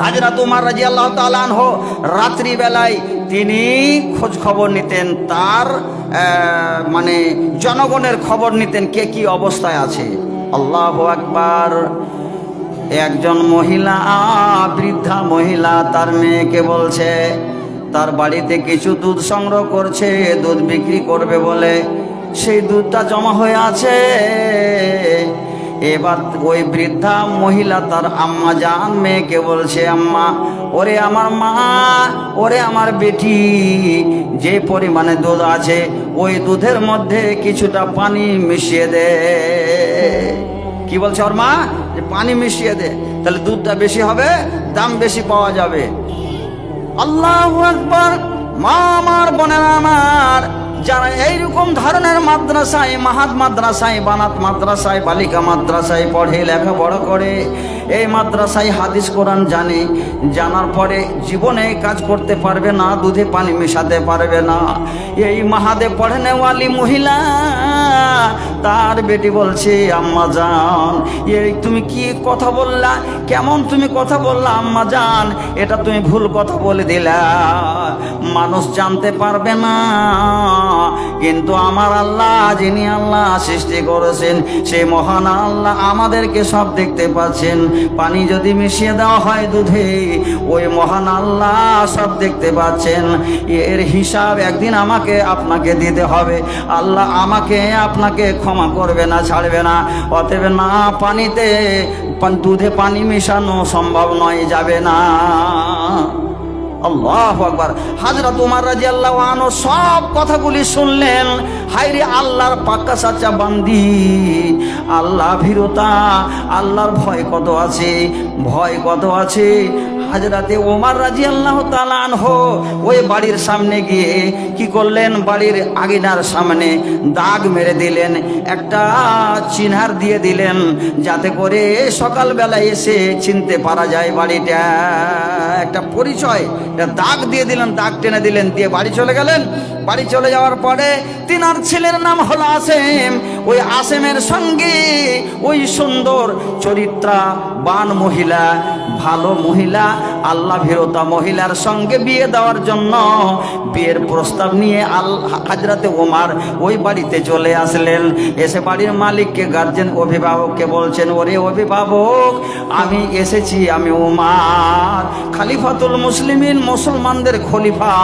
হযরত উমর রাদিয়াল্লাহু তাআলা আনহু রাত্রি বেলায় তিনি খোঁজ খবর নিতেন, তার মানে জনগণের খবর নিতেন কে কি অবস্থায় আছে। আল্লাহু আকবার। একজন মহিলা, বৃদ্ধা মহিলা তার মেয়েকে বলছে, তার বাড়িতে কিছু দুধ সংগ্রহ করছে, দুধ বিক্রি করবে বলে। সেই দুধটা জমা হয়ে আছে। এবার ওই বৃদ্ধা মহিলা তার আম্মা জান মেয়েকে বলছে, আম্মা, ওরে আমার মা, ওরে আমার বেটি, যে পরিমাণে দুধ আছে ওই দুধের মধ্যে কিছুটা পানি মিশিয়ে দে। কি বলছে ওর মা? যে পানি মিশিয়ে দে, তাহলে দুধটা বেশি হবে, দাম বেশি পাওয়া যাবে। আল্লাহু আকবার। মা আমার, বোনেরা আমার, যারা এইরকম ধরনের মাদ্রাসায়, মাহাদ মাদ্রাসায়, বানাত মাদ্রাসায়, বালিকা মাদ্রাসায় পড়ে লেখাপড়া করে, এই মাদ্রাসায় হাদিস কোরআন জানে, জানার পরে জীবনে কাজ করতে পারবে না, দুধে পানি মেশাতে পারবে না, এই মাহাদে পড়েনেওয়ালি মহিলা তার বেটি বলছে, আম্মা জান, এই তুমি কি কথা বললা, কেমন তুমি কথা বললা আম্মা জান, এটা তুমি ভুল কথা বলে দিলা, মানুষ জানতে পারবে না, কিন্তু আমার আল্লাহ, যিনি আল্লাহ সৃষ্টি করেছেন, সেই মহান আল্লাহ আমাদেরকে সব দেখতে পাচ্ছেন। পানি যদি মিশিয়ে দেওয়া হয় দুধে, ওই মহান আল্লাহ সব দেখতে পাচ্ছেন। এর হিসাব একদিন আমাকে আপনাকে দিতে হবে। আল্লাহ আমাকে আপনাকে ক্ষমা করবে না, ছাড়বে না। অতএব না পানিতে, দুধে পানি মেশানো সম্ভব নয়, যাবে না। আল্লাহু আকবার। হযরত উমর রাদিয়াল্লাহু আনহু সব কথাগুলি শুনলেন। হায়রে আল্লাহর পাক্কা সাচ্চা বান্দি, আল্লাহ ভীরতা, আল্লাহর ভয় কত আছে, ভয় কত আছে। হযরতে ওমর রাদিয়াল্লাহু তাআলা আনহু ওই বাড়ির সামনে গিয়ে কি করলেন, বাড়ির আঙিনার সামনে দাগ মেরে দিলেন, একটা চিনহার দিয়ে দিলেন, যাতে করে সকালবেলা এসে চিনতে পারা যায় বাড়িটা, একটা পরিচয়, দাগ দিয়ে দিলেন, দাগ টেনে দিলেন, দিয়ে বাড়ি চলে গেলেন। বাড়ি চলে যাওয়ার পরে তিনার ছেলের নাম হলো আসেম। ওই আসেমের সঙ্গে ওই সুন্দর চরিত্রবান মহিলা, ভালো মহিলা, আল্লাহ ভীরতা মহিলার সঙ্গে বিয়ে দেওয়ার জন্য বিয়ের প্রস্তাব নিয়ে হযরতে ওমর ওই বাড়িতে চলে আসলেন। এসে বাড়ির মালিককে, গার্জেন, অভিভাবককে বলছেন, ওরে অভিভাবক, আমি এসেছি, আমি ওমর, খলিফাতুল মুসলিমিন, মুসলমানদের খলিফা,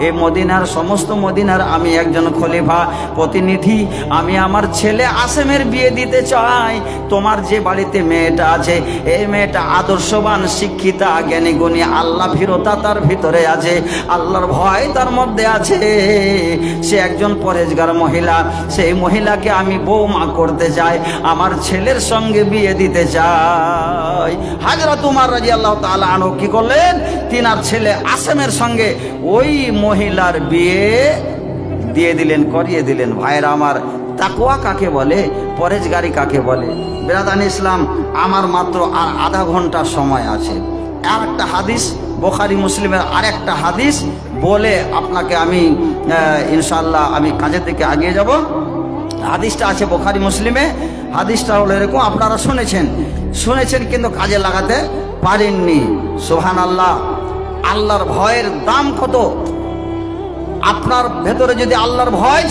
এই মদিনার, সমস্ত মদিনার আমি একজন খলিফা, প্রতিনিধি। আমি আমার ছেলে আসেমের বিয়ে দিতে চাই। তোমার যে বাড়িতে মেয়েটা আছে, এই মেয়েটা আদর্শবান, শিক্ষিতা, জ্ঞানী গুণী, আল্লাহ ভীরতা তার ভিতরে আছে, আল্লাহর ভয় তার মধ্যে আছে, সে একজন পরেজগার মহিলা। সেই মহিলাকে আমি বৌমা করতে চাই, আমার ছেলের সঙ্গে বিয়ে দিতে চাই। হযরত উমর রাদিয়াল্লাহু তাআলা আনহু কি করলেন, তিনার ছেলে আসেমের সঙ্গে ওই মহিলার বিয়ে দিয়ে দিলেন, করিয়ে দিলেন। ভাইরা আমার, তাকওয়া কাকে বলে, পরেজগারি কাকে বলে? বেরাদান ইসলাম, আমার মাত্র আর আধা ঘন্টা সময় আছে। আর একটা হাদিস, বুখারী মুসলিমের আরেকটা হাদিস বলে আপনাকে আমি ইনশাআল্লাহ আমি কাজের দিকে এগিয়ে যাব। হাদিসটা আছে বুখারী মুসলিমে। হাদিসটা হলো এরকম, আপনারা শুনেছেন কিন্তু কাজে লাগাতে পারেননি। সুবহানাল্লাহ। আল্লাহর ভয়ের দাম কত! আপনার ভেতরে যদি আল্লাহর ভয়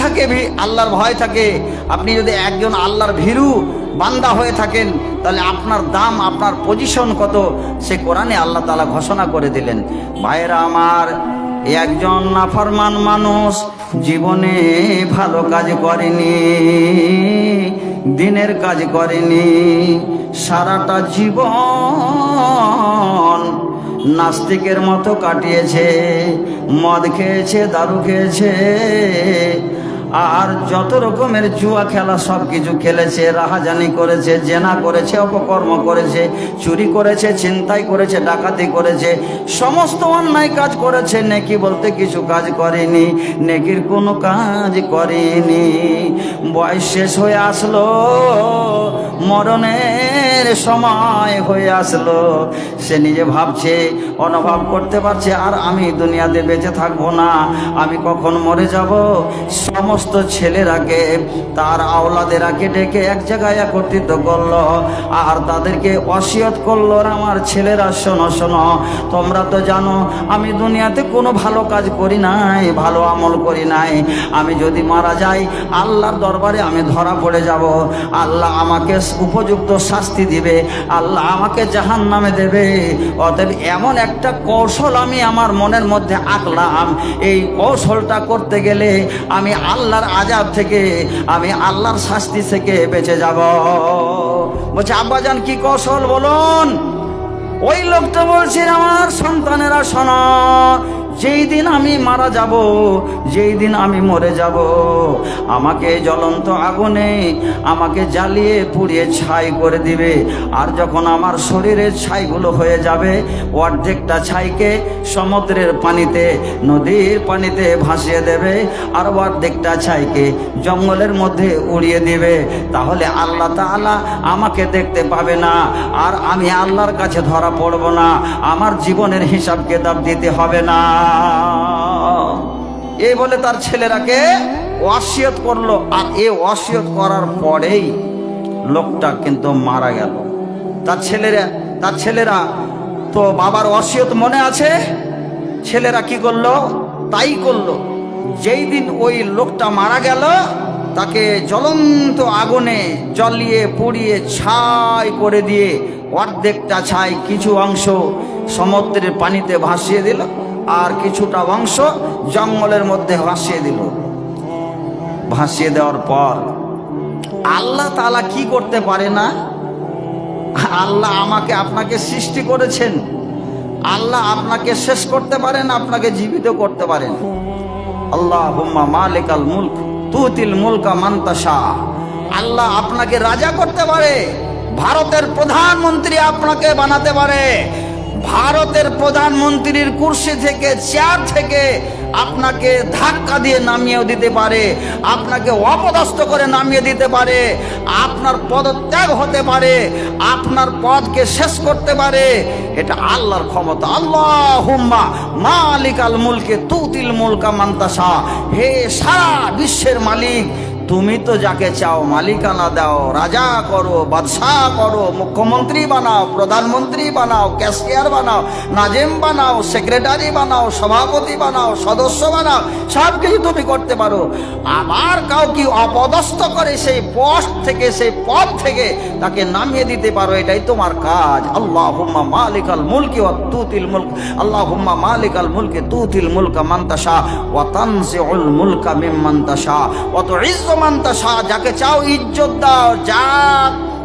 থাকে, আপনি যদি একজন আল্লাহর ভীরু বান্দা হয়ে থাকেন, তাহলে আপনার দাম, আপনার পজিশন কত, সে কোরআনে আল্লাহ তাআলা ঘোষণা করে দিলেন। ভাইরা আমার, একজন নাফরমান মানুষ জীবনে ভালো কাজ করেনি, দিনের কাজ করেনি, সারাটা জীবন নাস্তিকের মতো কাটিয়েছে, মদ খেয়েছে, দারু খেয়েছে, আর যত রকমের জুয়া খেলা সব কিছু খেলেছে, রাহাজানি করেছে, জেনা করেছে, অপকর্ম করেছে, চুরি করেছে, ছিনতাই করেছে, ডাকাতি করেছে, সমস্ত অন্যায় কাজ করেছে, নেকি বলতে কিছু কাজ করেনি, নেকির কোনো কাজ করেনি। বয়স শেষ হয়ে আসলো, মরণের সময় হয়ে আসলো, সে নিজে ভাবছে, অনুভব করতে পারছে, আর আমি দুনিয়াতে বেঁচে থাকবো না, আমি কখন মরে যাব। সমস্ত সমস্ত ছেলেরাকে তার আওলাদেরাকে ডেকে এক জায়গায় একত্রিত করলো আর তাদেরকে ওসিয়ত করলো, আমার ছেলেরা শোনো শোনো, তোমরা তো জানো আমি দুনিয়াতে কোনো ভালো কাজ করি নাই, ভালো আমল করি নাই। আমি যদি মারা যাই আল্লাহর দরবারে আমি ধরা পড়ে যাব, আল্লাহ আমাকে উপযুক্ত শাস্তি দিবে, আল্লাহ আমাকে জাহান্নামে দেবে। অতএব এমন একটা কৌশল আমি আমার মনের মধ্যে আঁকলাম, এই কৌশলটা করতে গেলে আমি আল্লাহর আযাব থেকে, আমি আল্লাহর শাস্তি থেকে বেঁচে যাব। বলছে আব্বাজান কি কৌশল বলুন? ওই লোকটা বলছে আমার সন্তানেরা শোনো, যেই দিন আমি মারা যাব, যেই দিন আমি মরে যাব, আমাকে জ্বলন্ত আগুনে আমাকে জ্বালিয়ে পুড়িয়ে ছাই করে দিবে। আর যখন আমার শরীরের ছাইগুলো হয়ে যাবে, অর্ধেকটা ছাইকে সমুদ্রের পানিতে, নদীর পানিতে ভাসিয়ে দেবে, আর অর্ধেকটা ছাইকে জঙ্গলের মধ্যে উড়িয়ে দিবে। তাহলে আল্লাহ তাআলা আমাকে দেখতে পাবে না, আর আমি আল্লাহর কাছে ধরা পড়ব না, আমার জীবনের হিসাব কিতাব দিতে হবে না। এই বলে তার ছেলেরাকে ওয়াসিয়ত করলো। আর এই ওয়াসিয়ত করার পরেই লোকটা কিন্তু মারা গেল। তার ছেলেরা তো বাবার ওয়াসিয়ত মনে আছে, ছেলেরা কি করলো? তাই করলো। যেই দিন ওই লোকটা মারা গেল, তাকে জ্বলন্ত আগুনে জ্বলিয়ে পুড়িয়ে ছাই করে দিয়ে অর্ধেকটা ছাই কিছু অংশ সমুদ্রের পানিতে ভাসিয়ে দিল, আর কিছুটা অংশ জঙ্গলের মধ্যে ভাসিয়ে দিল। ভাসিয়ে দেওয়ার পর আল্লাহ তাআলা কি করতে পারে না? আল্লাহ আমাকে আপনাকে সৃষ্টি করেছেন, আল্লাহ আপনাকে শেষ করতে পারেন, আপনাকে জীবিত করতে পারেন। আল্লাহুম্মা মালিকাল মুলক তুতিল মুলকা মান তাশা। আল্লাহ আপনাকে রাজা করতে পারে, ভারতের প্রধানমন্ত্রী আপনাকে বানাতে পারে, ভারতের প্রধানমন্ত্রীর কুর্সি থেকে, চেয়ার থেকে আপনাকে ধাক্কা দিয়ে নামিয়েও দিতে পারে, আপনাকে অপদস্থ করে নামিয়ে দিতে পারে, আপনার পদত্যাগ হতে পারে, আপনার পদকে শেষ করতে পারে। এটা আল্লাহর ক্ষমতা। আল্লাহুম্মা মালিকাল মুলকে তুতিল মুলকা মান তাশা। হে সারা বিশ্বের মালিক, তুমি তো যাকে চাও মালিকানা দাও, রাজা করো, বাদশাহ করো, মুখ্যমন্ত্রী বানাও, প্রধানমন্ত্রী বানাও, ক্যাশিয়ার বানাও, নাজেম বানাও, সেক্রেটারি বানাও, সভাপতি বানাও, সদস্য বানাও, সব কিছু তুমি করতে পারো। আবার কাউকে অপদস্থ করে সেই পোস্ট থেকে, সেই পদ থেকে তাকে নামিয়ে দিতে পারো, এটাই তোমার কাজ। আল্লাহুম্মা মালিকাল মুলকি ওয়া তুতিল মুলক, আল্লাহুম্মা মালিকাল মুলকি তুতিল মুলকা মান তাশা ওয়া তানজিউল মুলকা মিম্মান তাশা ওয়া তুইজ্জু মান তাশা। যাকে চাও ইজ্জত দাও,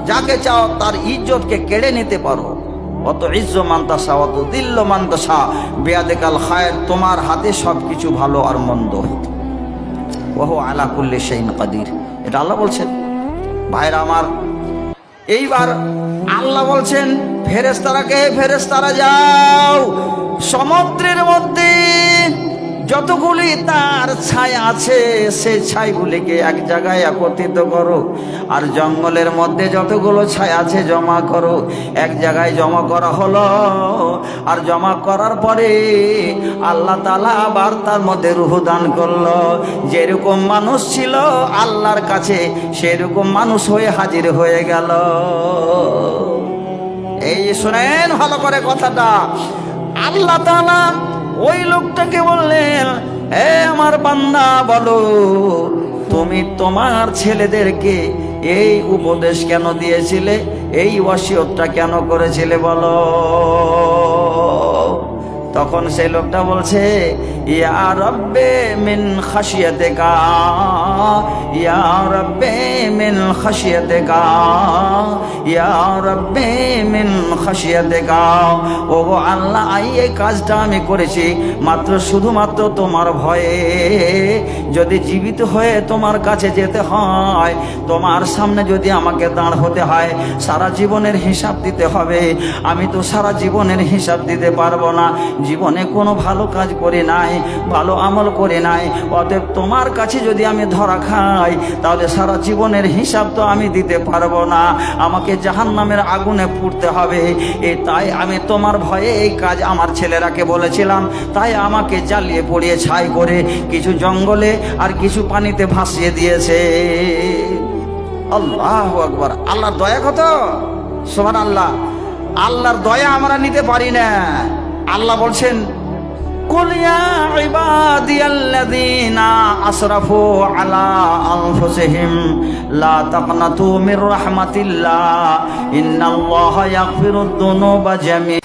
যাকে চাও তার ইজ্জতকে কেড়ে নিতে পারো। অত ইজ্জু মান তাশা ওয়া তুযিল্লু মান তাশা বিয়াদিকাল খায়র। তোমার হাতে সবকিছু ভালো আর মন্দ হইতে। ওয়া হুয়া আলা কুল্লি শাইইন কাদির। এটা আল্লাহ বলছেন। ভাইরা আমার, এইবার আল্লাহ বলছেন ফেরেশতারাকে, ফেরেশতারা যাও সমুদ্রের মধ্যে যতগুলি তার ছাই আছে সেই ছাইগুলিকে এক জায়গায় একত্রিত করো, আর জঙ্গলের মধ্যে যতগুলো ছাই আছে জমা করো। এক জায়গায় জমা করা হলো, আর জমা করার পরে আল্লাহ তাআলা আবার তার মধ্যে রূহ দান করলো। যেরকম মানুষ ছিল আল্লাহর কাছে, সেরকম মানুষ হয়ে হাজির হয়ে গেল। এই শুনেন ভালো করে কথাটা। আল্লাহ তাআলা ওই লোকটাকে বললেন, এ আমার বান্দা, বলো তুমি তোমার ছেলেদেরকে এই উপদেশ কেন দিয়েছিলে, এই ওয়াসিয়তটা কেন করেছিলে বলো। তখন সেই লোকটা বলছে, ইয়া রব্বে মিন খাশিয়াতিকা, ইয়া রব্বে মিন খাশিয়াতিকা, ইয়া রব্বে মিন খাশিয়াতিকা। ওগো আল্লাহ, এই কাজটা আমি করেছি মাত্র শুধুমাত্র তোমার ভয়ে। যদি জীবিত হয়ে তোমার কাছে যেতে হয়, তোমার সামনে যদি আমাকে দাঁড় হতে হয়, সারা জীবনের হিসাব দিতে হবে। আমি তো সারা জীবনের হিসাব দিতে পারবো না, জীবনে কোনো ভালো কাজ করে নাই, ভালো আমল করে নাই। অতএব তোমার কাছে যদি আমি ধরা খাই তাহলে সারা জীবনের হিসাব তো আমি দিতে পারবো না, আমাকে জাহান্নামের আগুনে পুড়তে হবে। তাই আমি তোমার ভয়ে এই কাজ আমার ছেলেরাকে বলেছিলাম, তাই আমাকে জ্বালিয়ে পুড়িয়ে ছাই করে কিছু জঙ্গলে আর কিছু পানিতে ভাসিয়ে দিয়েছে। আল্লাহু আকবার। আল্লাহর দয়া কত, সুবহানাল্লাহ। আল্লাহর দয়া আমরা নিতে পারি না। আল্লাহ বলছেন, কুল ইয়া ইবাদিয়াল্লাযীনা আসরাফু আলা আনফুসিহিম লা তাকনাতু মির রাহমাতিল্লাহ ইন্নাল্লাহা ইয়াগফিরুদ দুনুবা জামিআ।